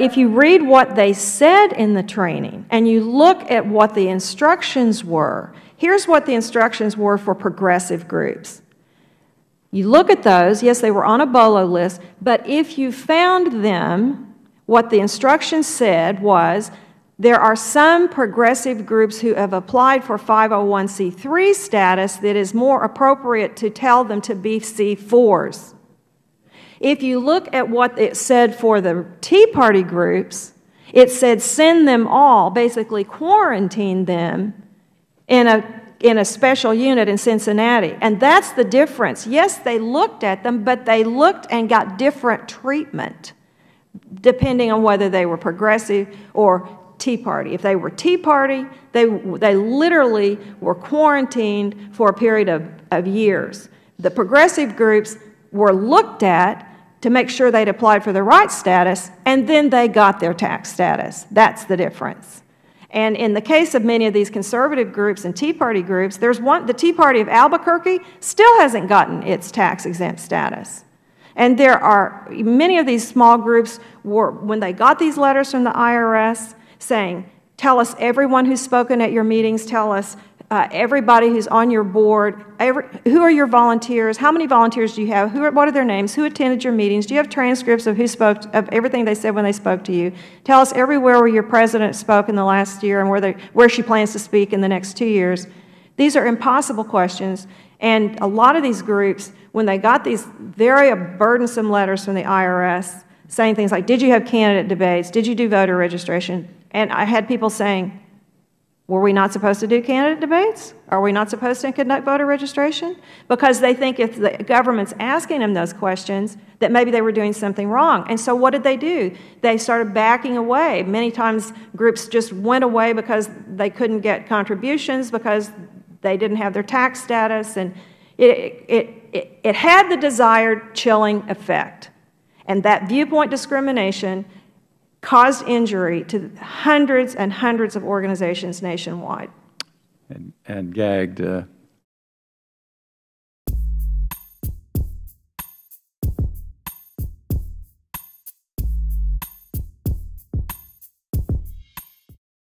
If you read what they said in the training and you look at what the instructions were, here's what the instructions were for progressive groups. You look at those, yes, they were on a BOLO list, but if you found them, what the instructions said was, there are some progressive groups who have applied for 501c3 status that is more appropriate to tell them to be C4s. If you look at what it said for the Tea Party groups, it said send them all, basically quarantine them in a special unit in Cincinnati. And that's the difference. Yes, they looked at them, but they looked and got different treatment depending on whether they were progressive or Tea Party. If they were Tea Party, they literally were quarantined for a period of years. The progressive groups were looked at to make sure they'd applied for the right status, and then they got their tax status. That's the difference. And in the case of many of these conservative groups and Tea Party groups, the Tea Party of Albuquerque still hasn't gotten its tax-exempt status. And there are many of these small groups, when they got these letters from the IRS saying, tell us everyone who's spoken at your meetings, tell us everybody who's on your board, who are your volunteers, how many volunteers do you have, what are their names, who attended your meetings, do you have transcripts of of everything they said when they spoke to you, tell us everywhere where your president spoke in the last year and where she plans to speak in the next 2 years. These are impossible questions, and a lot of these groups, when they got these very burdensome letters from the IRS saying things like, did you have candidate debates, did you do voter registration, and I had people saying, were we not supposed to do candidate debates? Are we not supposed to conduct voter registration? Because they think if the government's asking them those questions, that maybe they were doing something wrong. And so what did they do? They started backing away. Many times groups just went away because they couldn't get contributions, because they didn't have their tax status, and it had the desired chilling effect. And that viewpoint discrimination caused injury to hundreds and hundreds of organizations nationwide. And gagged